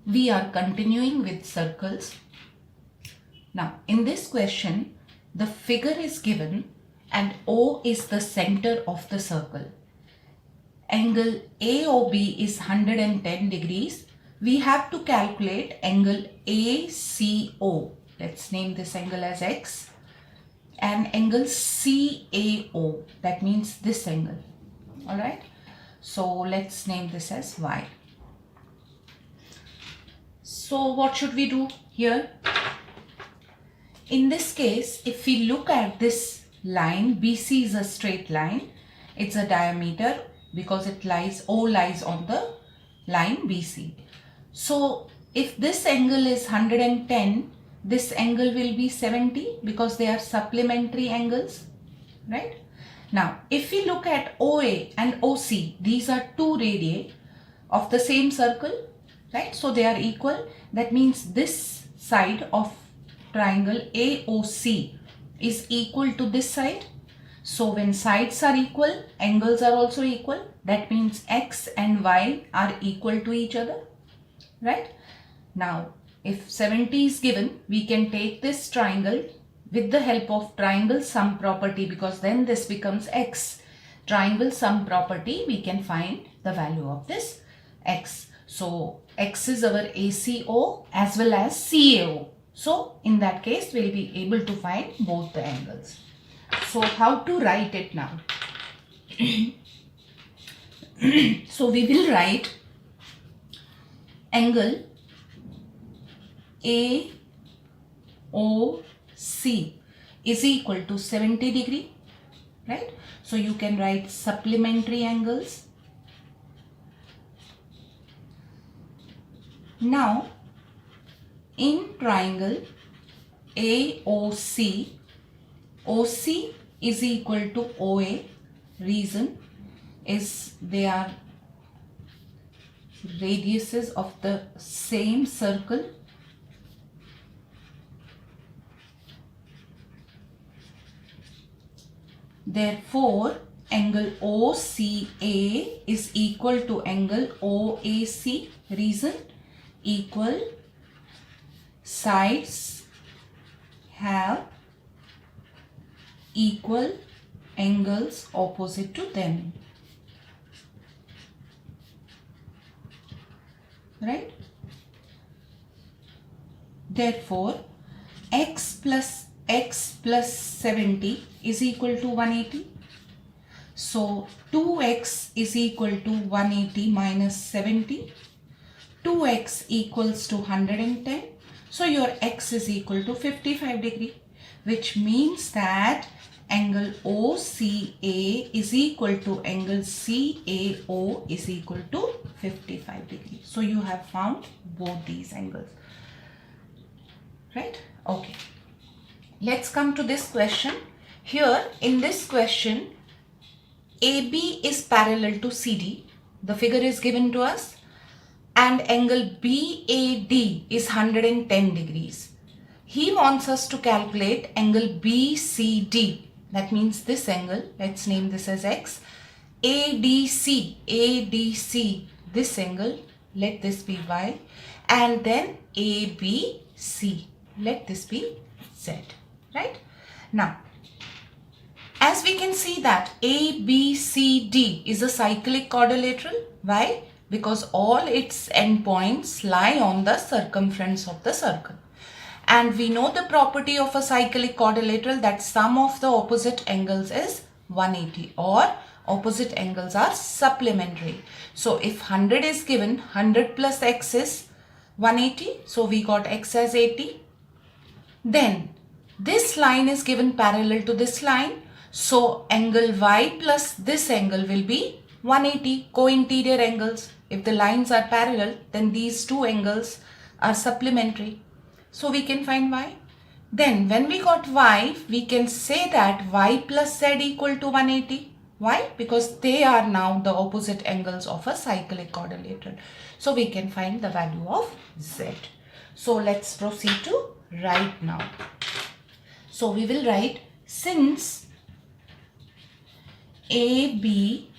we are continuing with circles. Now in this question, the figure is given and O is the center of the circle. Angle AOB is 110 degrees. We have to calculate angle ACO. Let's name this angle as X. And angle CAO, that means this angle. Alright. So let's name this as Y. So what should we do here? In this case, if we look at this line, BC is a straight line. It's a diameter because O lies on the line BC. So if this angle is 110, this angle will be 70 because they are supplementary angles, right? Now, if we look at OA and OC, these are two radii of the same circle, right? So they are equal. That means this side of triangle AOC is equal to this side. So when sides are equal, angles are also equal. That means X and Y are equal to each other, right? Now, if 70 is given, we can take this triangle with the help of triangle sum property, because then this becomes X. Triangle sum property, we can find the value of this X. So X is our ACO as well as CAO. So in that case, we'll be able to find both the angles. So how to write it now? So we will write angle AOC is equal to 70 degree, right? So you can write supplementary angles. Now in triangle AOC, OC is equal to OA. Reason is they are radiuses of the same circle. Therefore, angle OCA is equal to angle OAC. Reason, equal sides have equal angles opposite to them, right? Therefore, X plus 70 is equal to 180. So 2x is equal to 180 minus 70. 2x equals to 110. So your x is equal to 55 degree, which means that angle OCA is equal to angle CAO is equal to 55 degree. So you have found both these angles, right? Okay. Let's come to this question. Here in this question, AB is parallel to CD. The figure is given to us. And angle BAD is 110 degrees. He wants us to calculate angle BCD. That means this angle. Let's name this as X. ADC, this angle. Let this be Y. And then ABC. Let this be Z. Right? Now, as we can see that ABCD is a cyclic quadrilateral. Why? Because all its endpoints lie on the circumference of the circle. And we know the property of a cyclic quadrilateral, that sum of the opposite angles is 180, or opposite angles are supplementary. So if 100 is given, 100 plus x is 180. So we got x as 80. Then this line is given parallel to this line. So angle y plus this angle will be 180, co-interior angles. If the lines are parallel, then these two angles are supplementary. So we can find y. Then when we got y, we can say that y plus z equal to 180. Why? Because they are now the opposite angles of a cyclic quadrilateral. So we can find the value of z. So let's proceed to write now. So we will write, since ABCD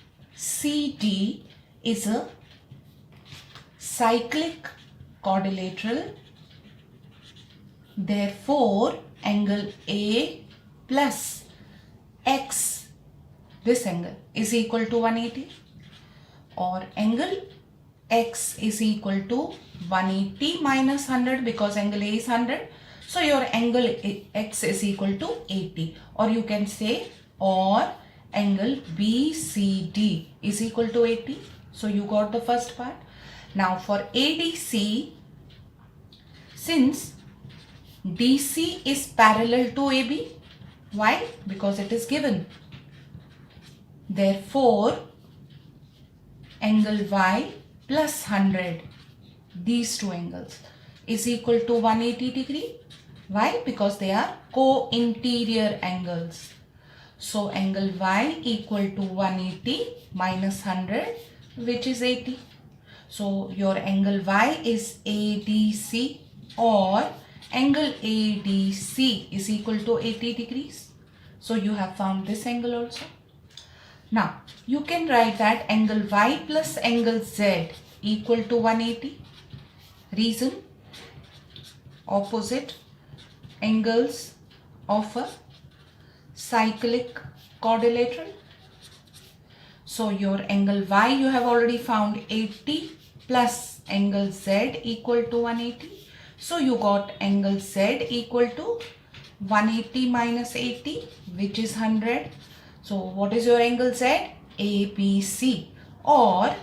is a cyclic quadrilateral. Therefore, angle A plus X, this angle, is equal to 180, or angle X is equal to 180 minus 100 because angle A is 100. So your angle X is equal to 80, or you can say, or angle BCD is equal to 80. So you got the first part. Now for ADC, since DC is parallel to AB, why? Because it is given. Therefore, angle Y plus 100, these two angles, is equal to 180 degree. Why? Because they are co-interior angles. So angle Y equal to 180 minus 100, which is 80. So your angle Y is ADC, or angle ADC is equal to 80 degrees. So you have found this angle also. Now you can write that angle Y plus angle Z equal to 180. Reason? Opposite angles of a cyclic quadrilateral. So your angle Y you have already found 80 plus angle Z equal to 180. So you got angle Z equal to 180 minus 80, which is 100. So what is your angle Z? ABC, or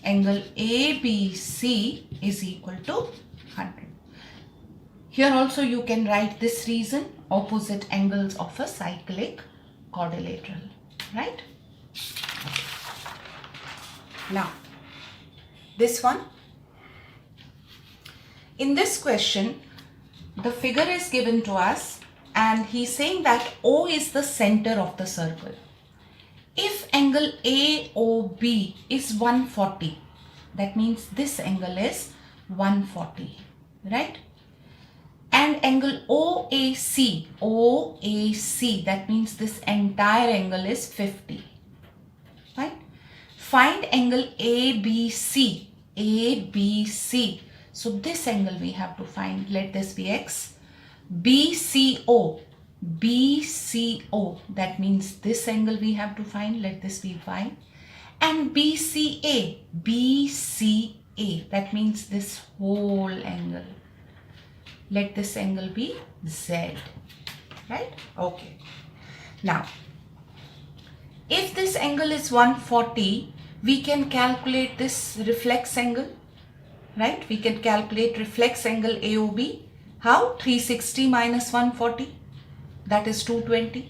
angle ABC is equal to 100. Here also you can write this reason, opposite angles of a cyclic quadrilateral, right? Now, this one. In this question, the figure is given to us and he's saying that O is the center of the circle. If angle AOB is 140, that means this angle is 140, right? And angle OAC, that means this entire angle is 50, right? Find angle ABC. So this angle we have to find. Let this be X. BCO, that means this angle we have to find. Let this be Y. And BCA, that means this whole angle. Let this angle be Z, right? Okay. Now, if this angle is 140, we can calculate this reflex angle, right? We can calculate reflex angle AOB. How? 360 minus 140, that is 220.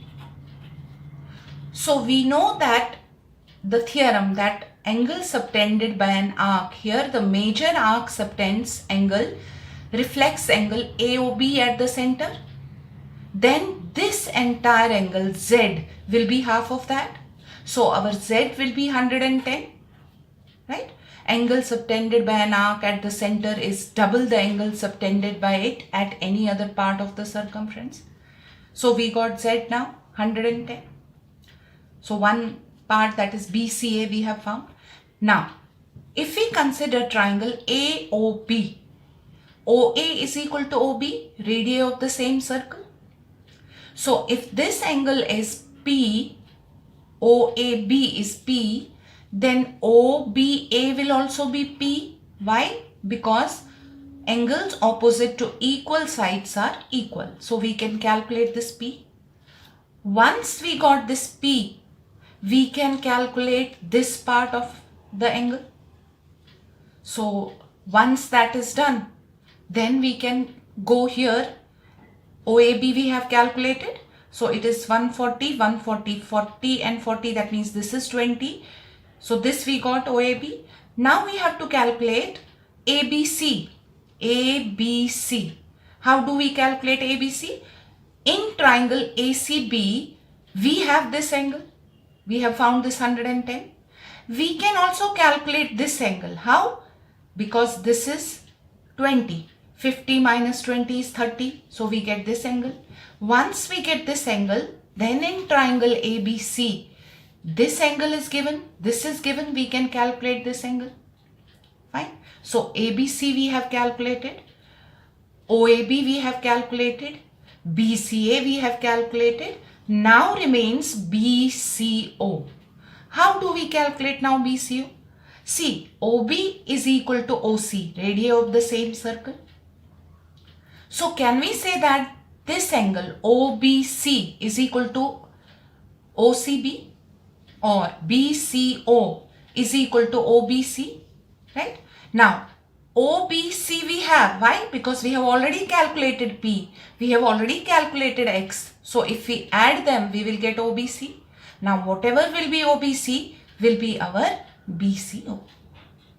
So we know that the theorem that angle subtended by an arc, here the major arc subtends angle, reflex angle AOB at the center. Then this entire angle Z will be half of that. So our Z will be 110, right? Angle subtended by an arc at the center is double the angle subtended by it at any other part of the circumference. So we got Z now 110. So one part, that is BCA, we have found. Now, if we consider triangle AOB, OA is equal to OB, radii of the same circle. So if this angle is P, OAB is P, then OBA will also be P. Why? Because angles opposite to equal sides are equal. So we can calculate this P. Once we got this P, we can calculate this part of the angle. So once that is done, then we can go here. OAB we have calculated. So it is 140, 140, 40 and 40. That means this is 20. So this we got OAB. Now we have to calculate ABC. ABC. How do we calculate ABC? In triangle ACB, we have this angle. We have found this 110. We can also calculate this angle. How? Because this is 20. 50 minus 20 is 30. So we get this angle. Once we get this angle, then in triangle ABC, this angle is given, this is given, we can calculate this angle. Fine. So ABC we have calculated, OAB we have calculated, BCA we have calculated. Now remains BCO. How do we calculate now BCO? See, OB is equal to OC, radii of the same circle. So can we say that this angle OBC is equal to OCB, or BCO is equal to OBC, right? Now OBC we have, why? Because we have already calculated P, we have already calculated X. So if we add them, we will get OBC. Now whatever will be OBC will be our BCO,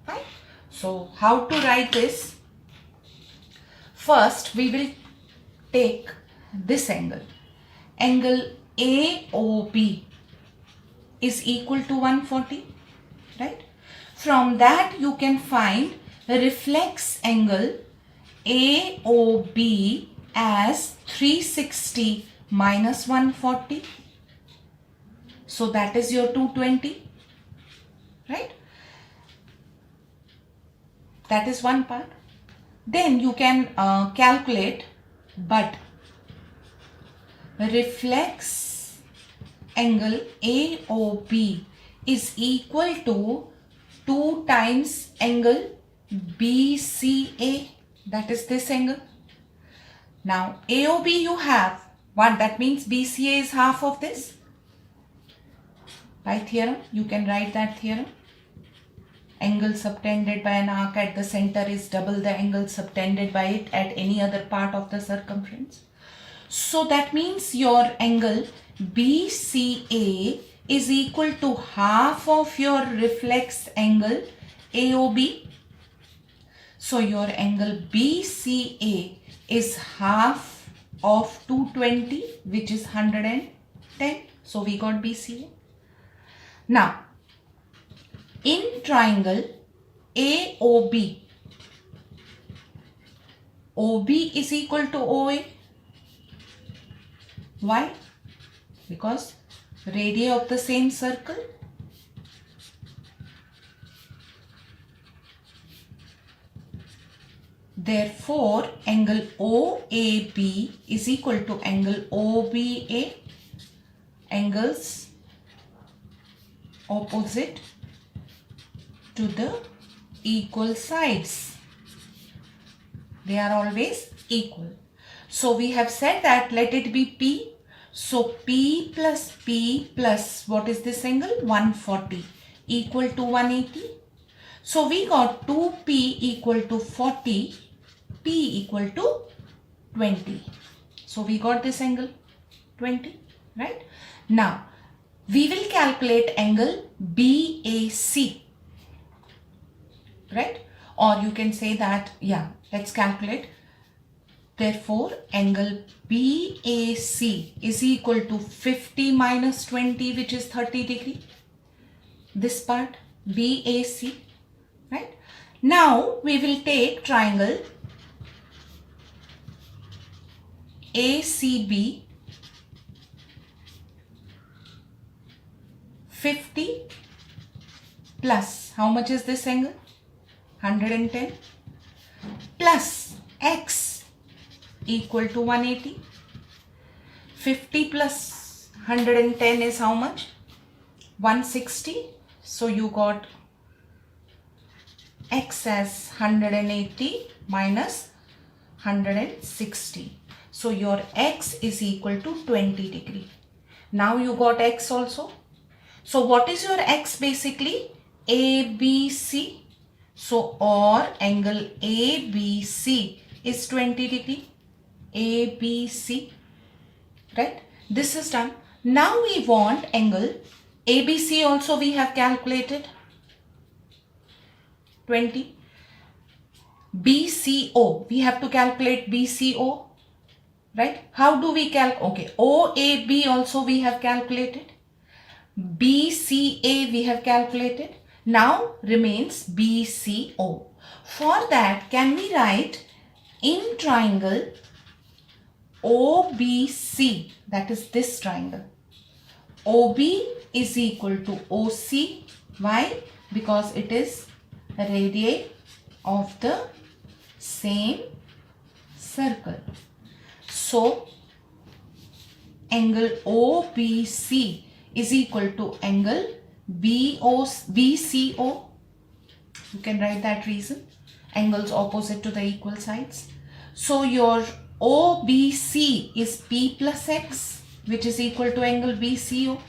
right? So how to write this? First we will take this angle. Angle AOB is equal to 140, right? From that you can find the reflex angle AOB as 360 minus 140. So that is your 220, right? That is one part. Then you can calculate, but reflex angle AOB is equal to 2 times angle BCA, that is this angle. Now AOB you have 1, that means BCA is half of this. By theorem, you can write that theorem. Angle subtended by an arc at the center is double the angle subtended by it at any other part of the circumference. So that means your angle BCA is equal to half of your reflex angle AOB. So your angle BCA is half of 220, which is 110. So we got BCA. Now in triangle AOB, OB is equal to OA. Why? Because radii of the same circle. Therefore, angle OAB is equal to angle OBA, angles opposite to the equal sides. They are always equal. So we have said that let it be P. So P plus what is this angle? 140 equal to 180. So we got 2P equal to 40, P equal to 20. So we got this angle 20, right? Now we will calculate angle BAC, right? Or you can say that, yeah, let's calculate. Therefore, angle BAC is equal to 50 minus 20, which is 30 degree. This part, BAC, right? Now, we will take triangle ACB, 50 plus, how much is this angle? 110 plus X equal to 180. 50 plus 110 is how much? 160. So you got X as 180 minus 160. So your X is equal to 20 degree. Now you got X also. So what is your X basically? ABC. So or angle ABC is 20 degree. ABC, right? This is done. Now we want angle ABC also we have calculated 20. BCO, we have to calculate BCO, right? How do we calculate? Okay, OAB also we have calculated. BCA we have calculated. Now remains BCO. For that, can we write in triangle OBC, that is this triangle, OB is equal to OC. Why? Because it is radii of the same circle. So angle OBC is equal to angle BCO. You can write that reason. Angles opposite to the equal sides. So your OBC is P plus X, which is equal to angle BCO.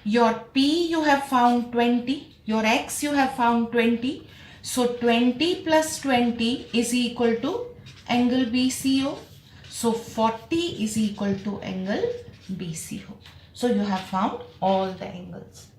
Your P you have found 20. Your X you have found 20. So 20 plus 20 is equal to angle BCO. So 40 is equal to angle BCO. So you have found all the angles.